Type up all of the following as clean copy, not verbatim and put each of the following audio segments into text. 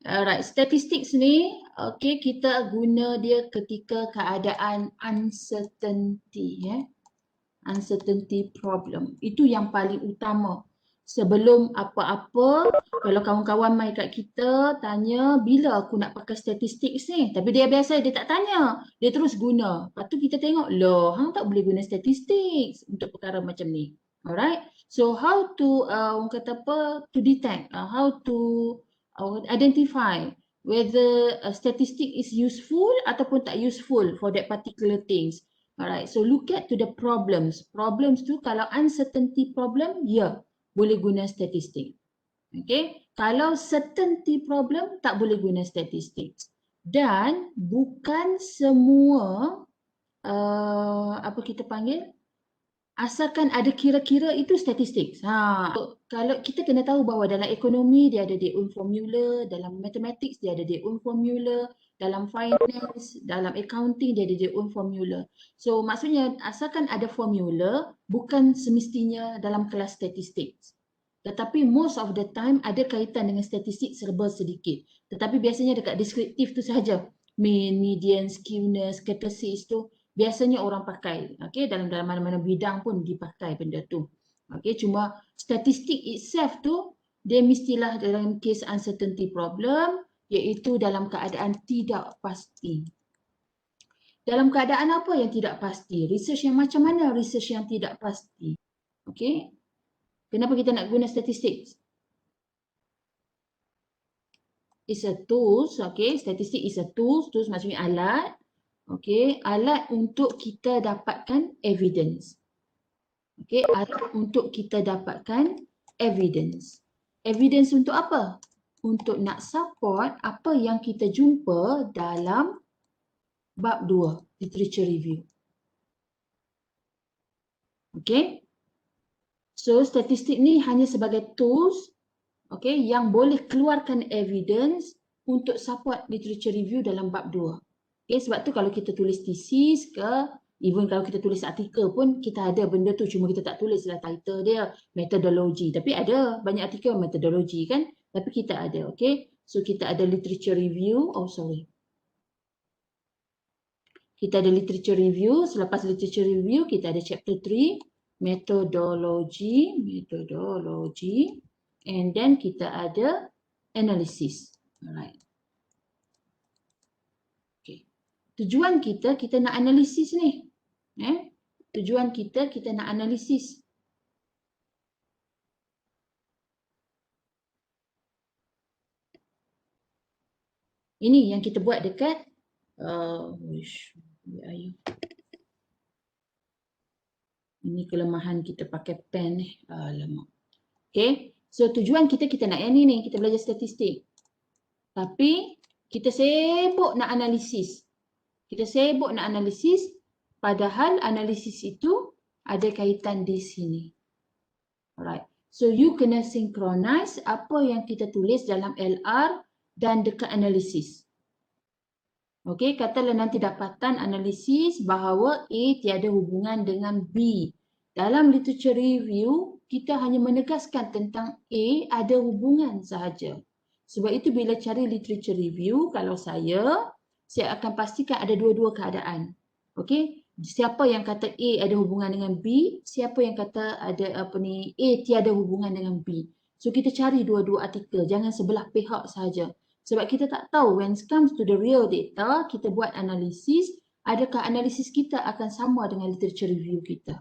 Alright, statistics ni, okay, kita guna dia ketika keadaan uncertainty, uncertainty problem. Itu yang paling utama. Sebelum apa-apa, kalau kawan-kawan mai kat kita tanya bila aku nak pakai statistics ni, tapi dia biasa dia tak tanya, dia terus guna. Lepas tu kita tengok, loh, hang tak boleh guna statistics untuk perkara macam ni. Alright, so how to orang kata apa, to detect, how to identify whether a statistic is useful ataupun tak useful for that particular things. Alright, so look at to the problems. Problems tu kalau uncertainty problem, ya, boleh guna statistik. Okay, kalau certainty problem, tak boleh guna statistik. Dan bukan semua, apa kita panggil, asalkan ada kira-kira itu statistik. Kalau kita kena tahu bahawa dalam ekonomi dia ada their own formula, dalam mathematics dia ada their own formula, dalam finance, dalam accounting dia ada their own formula. So maksudnya asalkan ada formula, bukan semestinya dalam kelas statistik. Tetapi most of the time ada kaitan dengan statistik serba sedikit. Tetapi biasanya dekat deskriptif tu sahaja. Mean, median, skewness, kurtosis tu biasanya orang pakai. Okay, dalam mana-mana bidang pun dipakai benda tu. Okay, cuma statistik itself tu dia mestilah dalam case uncertainty problem, iaitu dalam keadaan tidak pasti. Dalam keadaan apa yang tidak pasti? Research yang macam mana research yang tidak pasti? Okay, kenapa kita nak guna statistik? It's a tools, okay, statistik is a tools, tools maksudnya alat. Okay, alat untuk kita dapatkan evidence. Okay, alat untuk kita dapatkan evidence. Evidence untuk apa? Untuk nak support apa yang kita jumpa dalam bab 2, literature review. Okay, so statistik ni hanya sebagai tools, okay, yang boleh keluarkan evidence untuk support literature review dalam bab 2. Okay, sebab tu kalau kita tulis thesis ke, even kalau kita tulis artikel pun kita ada benda tu, cuma kita tak tulislah title dia, methodology. Tapi ada banyak artikel methodology kan, tapi kita ada, okay. So kita ada literature review, kita ada literature review, selepas literature review kita ada chapter 3, methodology, and then kita ada analysis. Alright. Tujuan kita nak analisis ni. Tujuan kita nak analisis. Ini yang kita buat dekat ini kelemahan kita pakai pen ni. Alamak. Okay. So tujuan kita nak yang ni, kita belajar statistik. Tapi kita sibuk nak analisis. Padahal analisis itu ada kaitan di sini. Alright. So you kena synchronize apa yang kita tulis dalam LR dan dekat analisis. Okey, katalah nanti dapatan analisis bahawa A tiada hubungan dengan B. Dalam literature review, kita hanya menegaskan tentang A ada hubungan sahaja. Sebab itu bila cari literature review, kalau saya akan pastikan ada dua-dua keadaan. Okey, siapa yang kata A ada hubungan dengan B, siapa yang kata ada A tiada hubungan dengan B. So kita cari dua-dua artikel, jangan sebelah pihak sahaja. Sebab kita tak tahu when it comes to the real data, kita buat analisis, adakah analisis kita akan sama dengan literature review kita.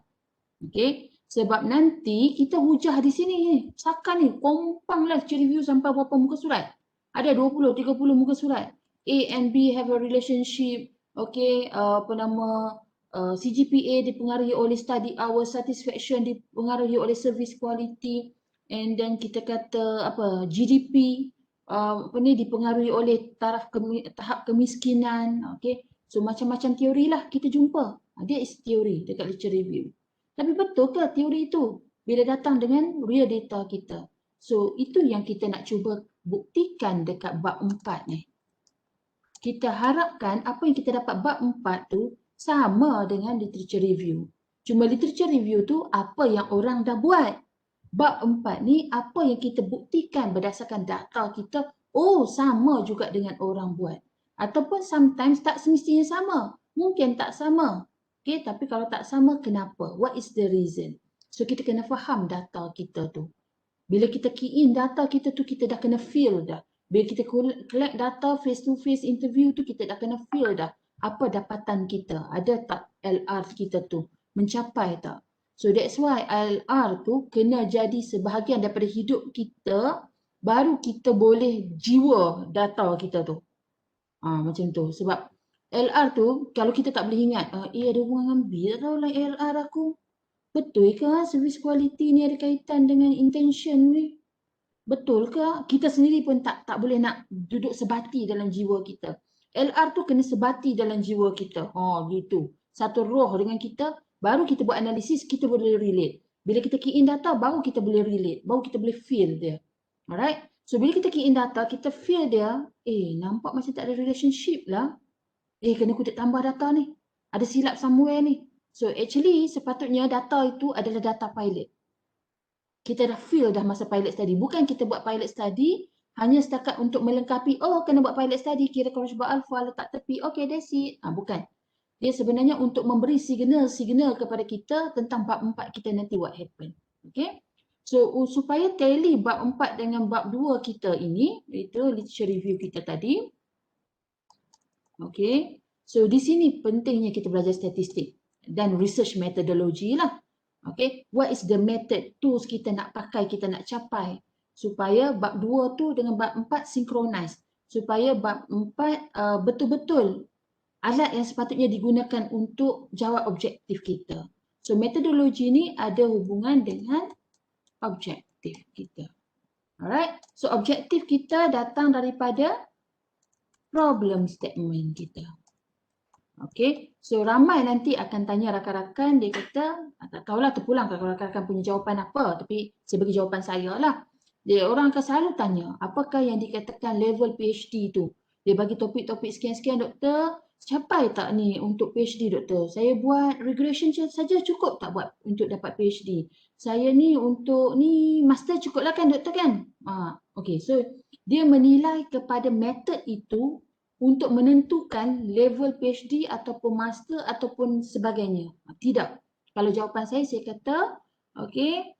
Okey, sebab nanti kita hujah di sini ni. Sakan ni, kompang lah literature review sampai berapa muka surat. Ada 20-30 muka surat. A and B have a relationship. Okay, CGPA dipengaruhi oleh study hour, satisfaction dipengaruhi oleh service quality, and then kita kata GDP dipengaruhi oleh tahap kemiskinan. Okay, so macam-macam teori lah kita jumpa. Dia is teori dekat literature review. Tapi betul ke teori itu bila datang dengan real data kita? So itu yang kita nak cuba buktikan dekat bab 4 ni. Kita harapkan apa yang kita dapat bab 4 tu sama dengan literature review. Cuma literature review tu apa yang orang dah buat. Bab 4 ni apa yang kita buktikan berdasarkan data kita oh sama juga dengan orang buat. Ataupun sometimes tak semestinya sama. Mungkin tak sama. Okay, tapi kalau tak sama, kenapa? What is the reason? So kita kena faham data kita tu. Bila kita key in data kita tu, kita dah kena feel dah. Bila kita collect data face to face interview tu, kita dah kena feel dah. Apa dapatan kita? Ada tak LR kita tu? Mencapai tak? So that's why LR tu kena jadi sebahagian daripada hidup kita, baru kita boleh jiwa data kita tu. Macam tu. Sebab LR tu, kalau kita tak boleh ingat, ada orang ambil tak tahu lah LR aku. Betul ke service quality ni ada kaitan dengan intention ni? Betul ke? Kita sendiri pun tak boleh nak duduk sebati dalam jiwa kita. LR tu kena sebati dalam jiwa kita. Gitu. Satu roh dengan kita, baru kita buat analisis, kita boleh relate. Bila kita key in data, baru kita boleh relate. Baru kita boleh feel dia. Alright? So, bila kita key in data, kita feel dia, nampak macam tak ada relationship lah. Kena kutip tambah data ni. Ada silap somewhere ni. So actually sepatutnya data itu adalah data pilot. Kita dah feel dah masa pilot study. Bukan kita buat pilot study hanya setakat untuk melengkapi, kena buat pilot study, kira cross bar alpha, letak tepi, okay that's it. Bukan. Dia sebenarnya untuk memberi signal kepada kita tentang bab 4 kita nanti what happen. Okay. So supaya tally bab 4 dengan bab 2 kita ini, itu literature review kita tadi. Okay. So di sini pentingnya kita belajar statistik dan research methodology lah. Okay, what is the method, tools kita nak pakai, kita nak capai supaya bab 2 tu dengan bab 4 synchronize. Supaya bab 4 betul-betul alat yang sepatutnya digunakan untuk jawab objektif kita. So metodologi ni ada hubungan dengan objektif kita. Alright, so objektif kita datang daripada problem statement kita. Okay, so ramai nanti akan tanya rakan-rakan, dia kata, tak tahulah terpulang kalau rakan-rakan punya jawapan apa, tapi saya bagi jawapan saya lah. Orang akan selalu tanya, apakah yang dikatakan level PhD tu? Dia bagi topik-topik sekian-sekian, doktor, capai tak ni untuk PhD doktor? Saya buat regression saja cukup tak buat untuk dapat PhD? Saya ni untuk ni master cukup lah kan doktor kan? Okay, so dia menilai kepada method itu untuk menentukan level PhD ataupun master ataupun sebagainya. Tidak. Kalau jawapan saya kata, okay,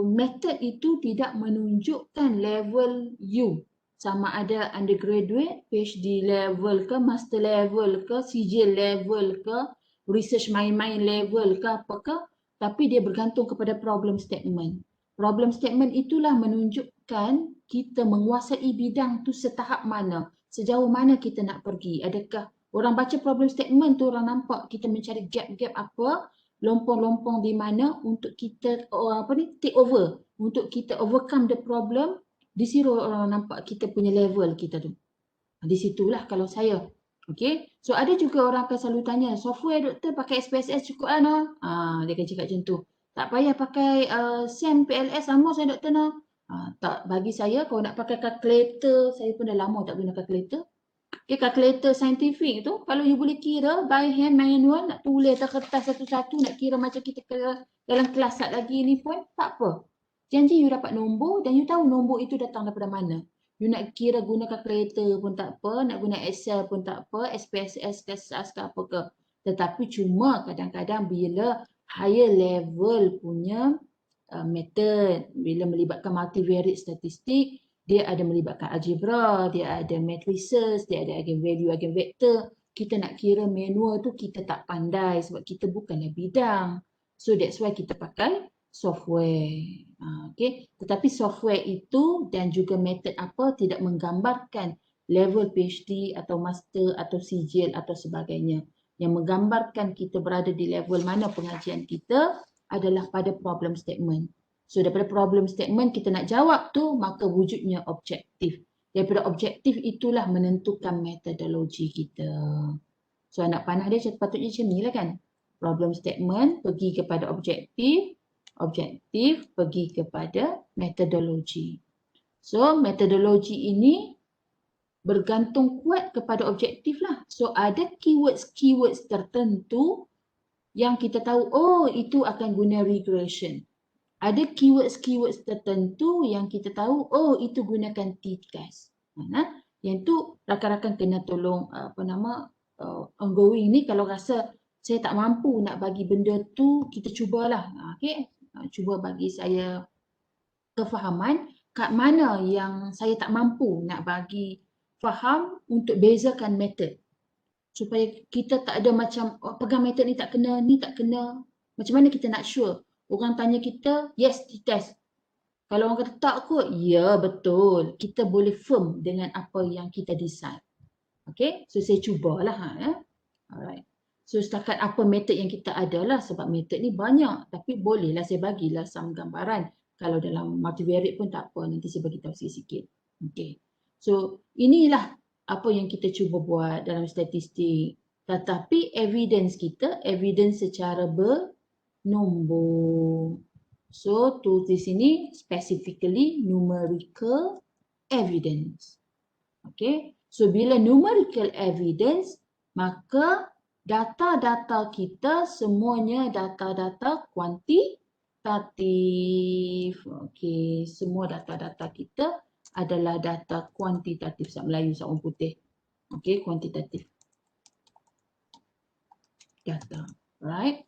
method itu tidak menunjukkan level you. Sama ada undergraduate, PhD level ke, master level ke, CJ level ke, research main-main level ke, apakah. Tapi dia bergantung kepada problem statement. Problem statement itulah menunjukkan kita menguasai bidang tu setahap mana. Sejauh mana kita nak pergi? Adakah orang baca problem statement tu orang nampak kita mencari gap-gap apa, lompong-lompong di mana untuk kita take over, untuk kita overcome the problem. Di situ orang nampak kita punya level kita tu. Di situlah kalau saya. Okay. So ada juga orang akan selalu tanya, software doktor pakai SPSS cukup lah no? Dia akan cakap macam tu. Tak payah pakai SAM PLS sama saya doktor no? Tak, bagi saya kalau nak pakai calculator, saya pun dah lama tak guna calculator. Okay, calculator saintifik tu, kalau you boleh kira by hand manual, nak tulis atas kertas satu-satu, nak kira macam kita kira dalam kelas lagi ni pun tak apa. Janji you dapat nombor dan you tahu nombor itu datang daripada mana. You nak kira guna calculator pun tak apa, nak guna Excel pun tak apa, SPSS, SAS ke apa ke. Tetapi cuma kadang-kadang bila higher level punya method, bila melibatkan multivariate statistik, dia ada melibatkan algebra, dia ada matrices, dia ada eigenvalue, eigenvector. Kita nak kira manual tu kita tak pandai sebab kita bukanlah bidang. So that's why kita pakai software. Okay. Tetapi software itu dan juga method apa tidak menggambarkan level PhD atau master atau sijil atau sebagainya. Yang menggambarkan kita berada di level mana pengajian kita adalah pada problem statement. So daripada problem statement kita nak jawab tu, maka wujudnya objektif. Daripada objektif itulah menentukan metodologi kita. So anak panah dia sepatutnya macam ni lah kan. Problem statement pergi kepada objektif, objektif pergi kepada metodologi. So metodologi ini bergantung kuat kepada objektif lah. So ada keywords tertentu yang kita tahu, itu akan guna regression. Ada keywords tertentu yang kita tahu, itu gunakan t-test. Yang tu rakan-rakan kena tolong ongoing ni, kalau rasa saya tak mampu nak bagi benda tu, kita cubalah. Okey, cuba bagi saya kefahaman kat mana yang saya tak mampu nak bagi faham untuk bezakan method. Supaya kita tak ada macam pegang method ni tak kena. Macam mana kita nak sure? Orang tanya kita, yes, test. Kalau orang kata tak kot, ya betul. Kita boleh firm dengan apa yang kita decide. Okay, so saya cubalah. Alright. So setakat apa method yang kita ada lah, sebab method ni banyak. Tapi bolehlah saya bagilah some gambaran. Kalau dalam multivariate pun tak apa, nanti saya bagi tahu sikit-sikit. Okay. So inilah apa yang kita cuba buat dalam statistik. Tetapi evidence kita, evidence secara bernombor. So tulis di sini specifically numerical evidence. Okay. So bila numerical evidence, maka data-data kita semuanya data-data kuantitatif. Okay. Semua data-data kita adalah data kuantitatif. Sat Melayu, sat orang putih. Okay, kuantitatif data. Right?